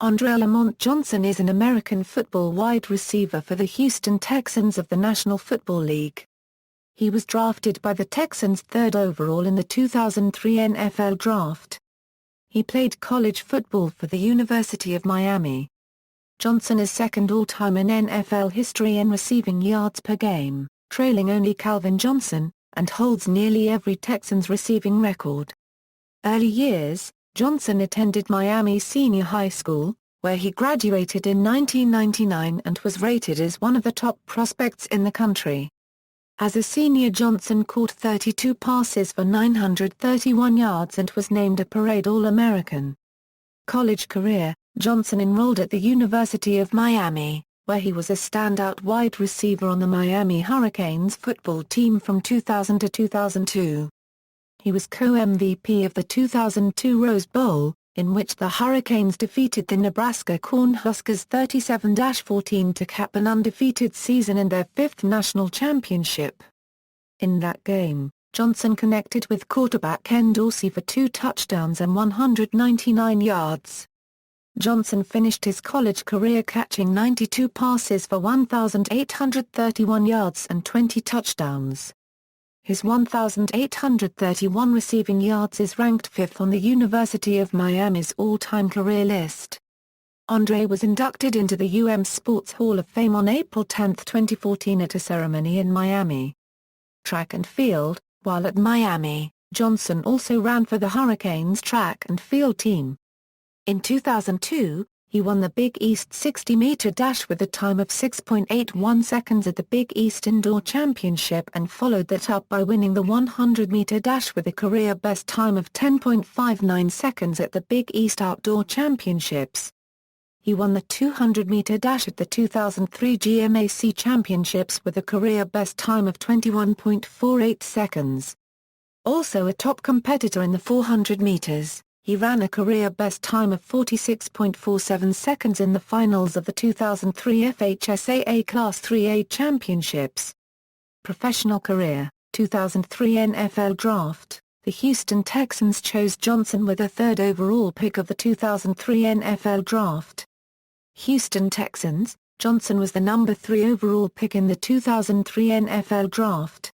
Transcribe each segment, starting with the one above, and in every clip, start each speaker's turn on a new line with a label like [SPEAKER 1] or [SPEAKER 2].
[SPEAKER 1] Lamont Johnson is an American football wide receiver for the Houston Texans of the National Football League. He was drafted by the Texans 3rd overall in the 2003 NFL Draft. He played college football for the University of Miami. Johnson is second all-time in NFL history in receiving yards per game, trailing only Calvin Johnson, and holds nearly every Texans receiving record. Early years: Johnson attended Miami Senior High School, where he graduated in 1999 and was rated as one of the top prospects in the country. As a senior, Johnson caught 32 passes for 931 yards and was named a Parade All-American. College career: Johnson enrolled at the University of Miami, where he was a standout wide receiver on the Miami Hurricanes football team from 2000 to 2002. He was co-MVP of the 2002 Rose Bowl, in which the Hurricanes defeated the Nebraska Cornhuskers 37-14 to cap an undefeated season and their 5th national championship. In that game, Johnson connected with quarterback Ken Dorsey for 2 touchdowns and 199 yards. Johnson finished his college career catching 92 passes for 1,831 yards and 20 touchdowns. His 1,831 receiving yards is ranked 5th on the University of Miami's all-time career list. Andre was inducted into the Sports Hall of Fame on April 10, 2014 at a ceremony in Miami. Track and field: while at Miami, Johnson also ran for the Hurricanes track and field team. In 2002, he won the Big East 60-meter dash with a time of 6.81 seconds at the Big East Indoor Championship and followed that up by winning the 100-meter dash with a career-best time of 10.59 seconds at the Big East Outdoor Championships. He won the 200-meter dash at the 2003 GMAC Championships with a career-best time of 21.48 seconds. Also a top competitor in the 400 meters. He ran a career-best time of 46.47 seconds in the finals of the 2003 FHSAA Class 3A Championships. Professional career: 2003 NFL Draft, the Houston Texans chose Johnson with a 3rd overall pick of the 2003 NFL Draft. Houston Texans: Johnson was the number 3 overall pick in the 2003 NFL Draft.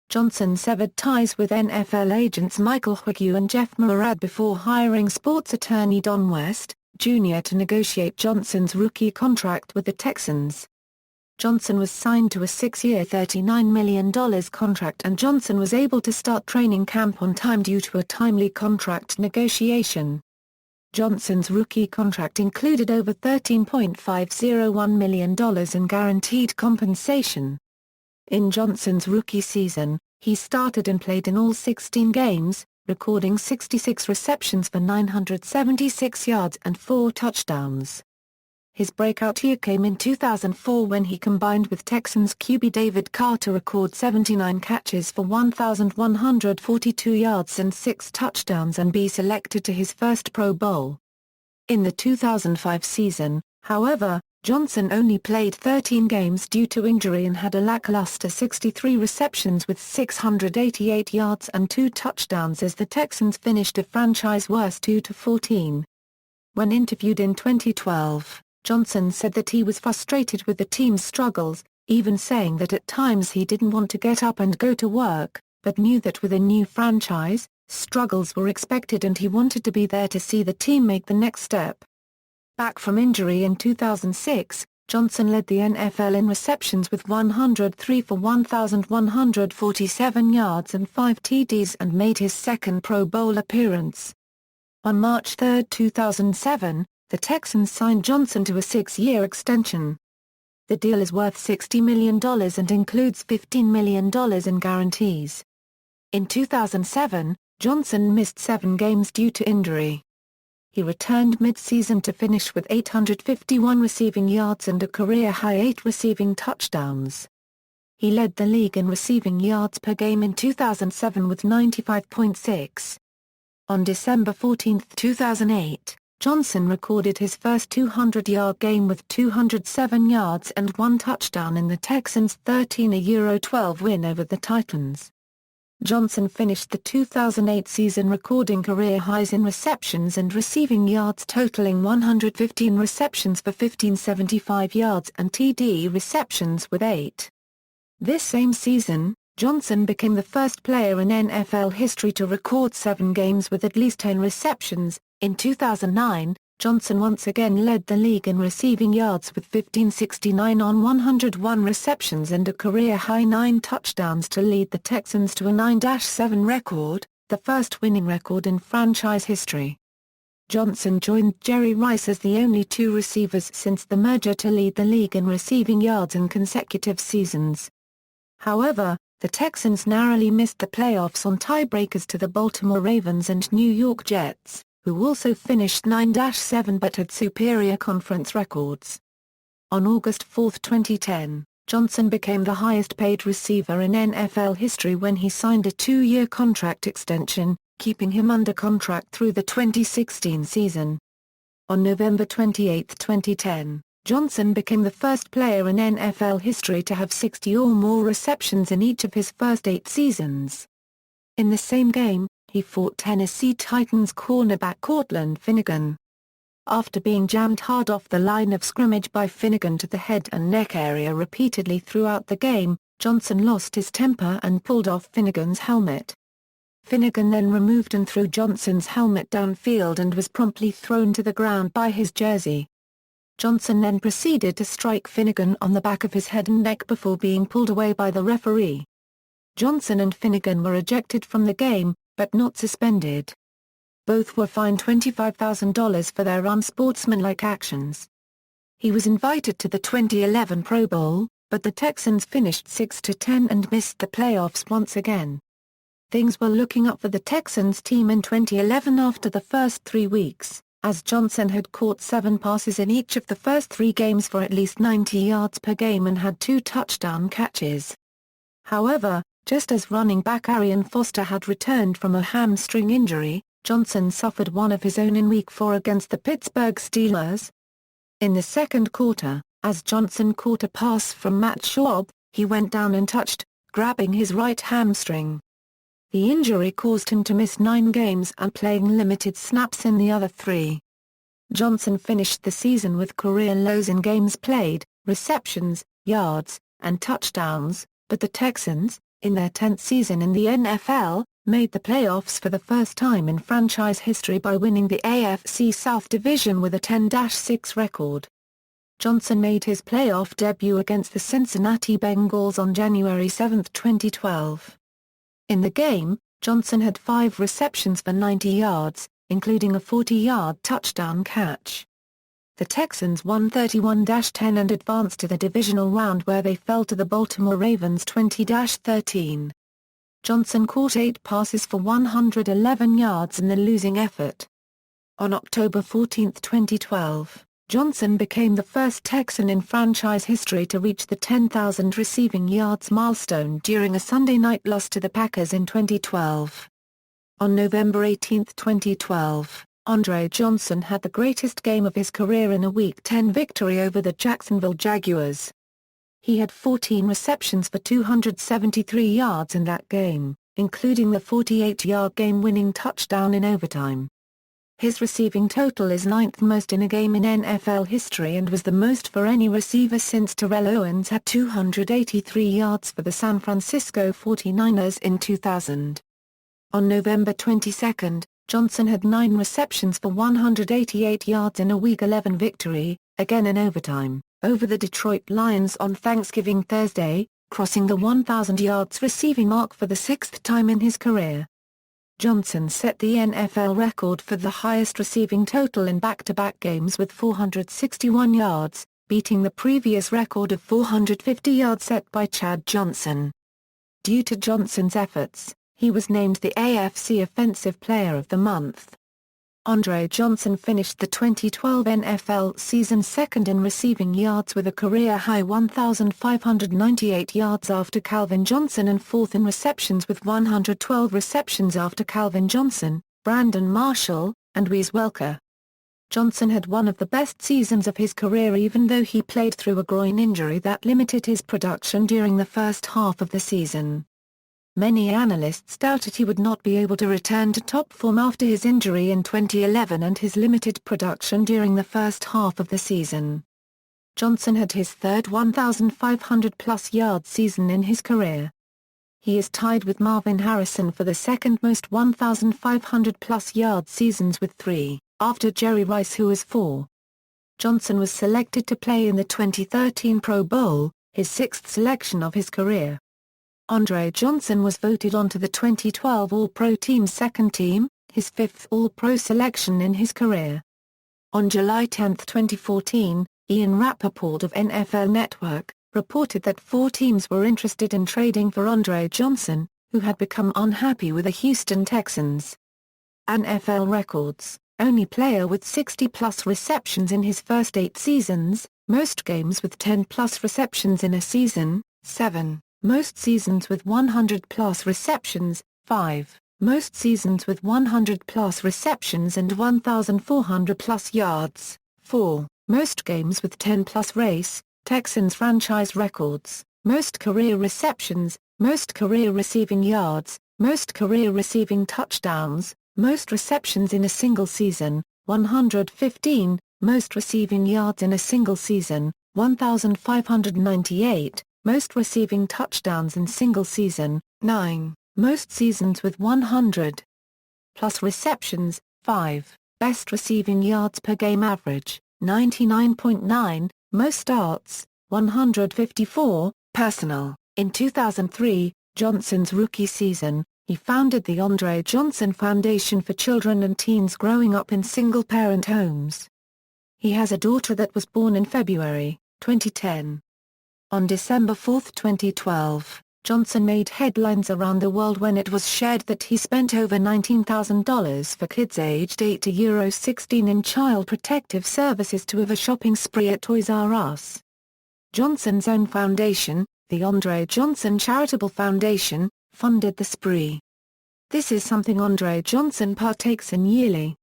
[SPEAKER 1] Johnson severed ties with NFL agents Michael Hughes and Jeff Murad before hiring sports attorney Don West, Jr. to negotiate Johnson's rookie contract with the Texans. Johnson was signed to a 6-year $39 million contract and Johnson was able to start training camp on time due to a timely contract negotiation. Johnson's rookie contract included over $13.501 million in guaranteed compensation. In Johnson's rookie season, he started and played in all 16 games, recording 66 receptions for 976 yards and 4 touchdowns. His breakout year came in 2004 when he combined with Texans QB David Carr to record 79 catches for 1,142 yards and 6 touchdowns and be selected to his first Pro Bowl. In the 2005 season, however, Johnson only played 13 games due to injury and had a lackluster 63 receptions with 688 yards and 2 touchdowns as the Texans finished a franchise worst 2-14. When interviewed in 2012, Johnson said that he was frustrated with the team's struggles, even saying that at times he didn't want to get up and go to work, but knew that with a new franchise, struggles were expected and he wanted to be there to see the team make the next step. Back from injury in 2006, Johnson led the NFL in receptions with 103 for 1,147 yards and 5 TDs and made his second Pro Bowl appearance. On March 3, 2007, the Texans signed Johnson to a 6-year extension. The deal is worth $60 million and includes $15 million in guarantees. In 2007, Johnson missed 7 games due to injury. He returned mid-season to finish with 851 receiving yards and a career-high 8 receiving touchdowns. He led the league in receiving yards per game in 2007 with 95.6. On December 14, 2008, Johnson recorded his first 200-yard game with 207 yards and 1 touchdown in the Texans' 13-12 win over the Titans. Johnson finished the 2008 season recording career highs in receptions and receiving yards totaling 115 receptions for 1575 yards and TD receptions with 8. This same season, Johnson became the first player in NFL history to record 7 games with at least 10 receptions. In 2009, Johnson once again led the league in receiving yards with 1569 on 101 receptions and a career-high 9 touchdowns to lead the Texans to a 9-7 record, the first winning record in franchise history. Johnson joined Jerry Rice as the only 2 receivers since the merger to lead the league in receiving yards in consecutive seasons. However, the Texans narrowly missed the playoffs on tiebreakers to the Baltimore Ravens and New York Jets, who also finished 9-7 but had superior conference records. On August 4, 2010, Johnson became the highest-paid receiver in NFL history when he signed a 2-year contract extension, keeping him under contract through the 2016 season. On November 28, 2010, Johnson became the first player in NFL history to have 60 or more receptions in each of his first 8 seasons. In the same game, he fought Tennessee Titans cornerback Cortland Finnegan. After being jammed hard off the line of scrimmage by Finnegan to the head and neck area repeatedly throughout the game, Johnson lost his temper and pulled off Finnegan's helmet. Finnegan then removed and threw Johnson's helmet downfield and was promptly thrown to the ground by his jersey. Johnson then proceeded to strike Finnegan on the back of his head and neck before being pulled away by the referee. Johnson and Finnegan were ejected from the game, but not suspended. Both were fined $25,000 for their unsportsmanlike actions. He was invited to the 2011 Pro Bowl, but the Texans finished 6-10 and missed the playoffs once again. Things were looking up for the Texans team in 2011 after the first 3 weeks, as Johnson had caught 7 passes in each of the first 3 games for at least 90 yards per game and had 2 touchdown catches. However, just as running back Arian Foster had returned from a hamstring injury, Johnson suffered one of his own in Week 4 against the Pittsburgh Steelers. In the second quarter, as Johnson caught a pass from Matt Schaub, he went down and touched, grabbing his right hamstring. The injury caused him to miss 9 games and playing limited snaps in the other 3. Johnson finished the season with career lows in games played, receptions, yards, and touchdowns, but the Texans, in their 10th season in the NFL, made the playoffs for the first time in franchise history by winning the AFC South Division with a 10-6 record. Johnson made his playoff debut against the Cincinnati Bengals on January 7, 2012. In the game, Johnson had 5 receptions for 90 yards, including a 40-yard touchdown catch. The Texans won 31-10 and advanced to the divisional round where they fell to the Baltimore Ravens 20-13. Johnson caught 8 passes for 111 yards in the losing effort. On October 14, 2012, Johnson became the first Texan in franchise history to reach the 10,000 receiving yards milestone during a Sunday night loss to the Packers in 2012. On November 18, 2012, Andre Johnson had the greatest game of his career in a Week 10 victory over the Jacksonville Jaguars. He had 14 receptions for 273 yards in that game, including the 48-yard game-winning touchdown in overtime. His receiving total is 9th most in a game in NFL history and was the most for any receiver since Terrell Owens had 283 yards for the San Francisco 49ers in 2000. On November 22, Johnson had 9 receptions for 188 yards in a Week 11 victory, again in overtime, over the Detroit Lions on Thanksgiving Thursday, crossing the 1,000 yards receiving mark for the 6th time in his career. Johnson set the NFL record for the highest receiving total in back-to-back games with 461 yards, beating the previous record of 450 yards set by Chad Johnson. Due to Johnson's efforts, he was named the AFC Offensive Player of the Month. Andre Johnson finished the 2012 NFL season second in receiving yards with a career-high 1,598 yards after Calvin Johnson and fourth in receptions with 112 receptions after Calvin Johnson, Brandon Marshall, and Wes Welker. Johnson had one of the best seasons of his career even though he played through a groin injury that limited his production during the first half of the season. Many analysts doubted he would not be able to return to top form after his injury in 2011 and his limited production during the first half of the season. Johnson had his third 1,500-plus yard season in his career. He is tied with Marvin Harrison for the second most 1,500-plus yard seasons with 3, after Jerry Rice who has 4. Johnson was selected to play in the 2013 Pro Bowl, his sixth selection of his career. Andre Johnson was voted onto the 2012 All-Pro Team's second team, his fifth All-Pro selection in his career. On July 10, 2014, Ian Rappaport of NFL Network reported that 4 teams were interested in trading for Andre Johnson, who had become unhappy with the Houston Texans. NFL records: only player with 60-plus receptions in his first 8 seasons, most games with 10-plus receptions in a season, 7. Most seasons with 100-plus receptions, 5. Most seasons with 100-plus receptions and 1,400-plus yards, 4. Most games with 10-plus race, Texans franchise records, most career receptions, most career receiving yards, most career receiving touchdowns, most receptions in a single season, 115, most receiving yards in a single season, 1,598, most receiving touchdowns in single season, 9, most seasons with 100+ receptions, 5, best receiving yards per game average, 99.9, most starts, 154, personal. In 2003, Johnson's rookie season, he founded the Andre Johnson Foundation for children and teens growing up in single-parent homes. He has a daughter that was born in February 2010. On December 4, 2012, Johnson made headlines around the world when it was shared that he spent over $19,000 for kids aged 8 to 16 in child protective services to have a shopping spree at Toys R Us. Johnson's own foundation, the Andre Johnson Charitable Foundation, funded the spree. This is something Andre Johnson partakes in yearly.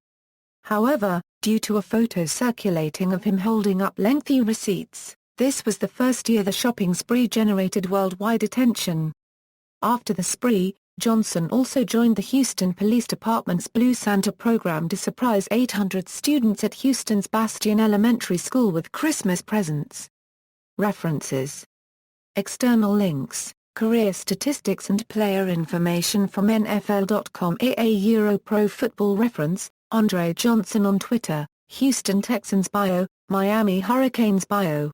[SPEAKER 1] However, due to a photo circulating of him holding up lengthy receipts, this was the first year the shopping spree generated worldwide attention. After the spree, Johnson also joined the Houston Police Department's Blue Santa program to surprise 800 students at Houston's Bastion Elementary School with Christmas presents. References. External links, career statistics and player information from NFL.com. Euro Pro Football Reference, Andre Johnson on Twitter, Houston Texans bio, Miami Hurricanes bio.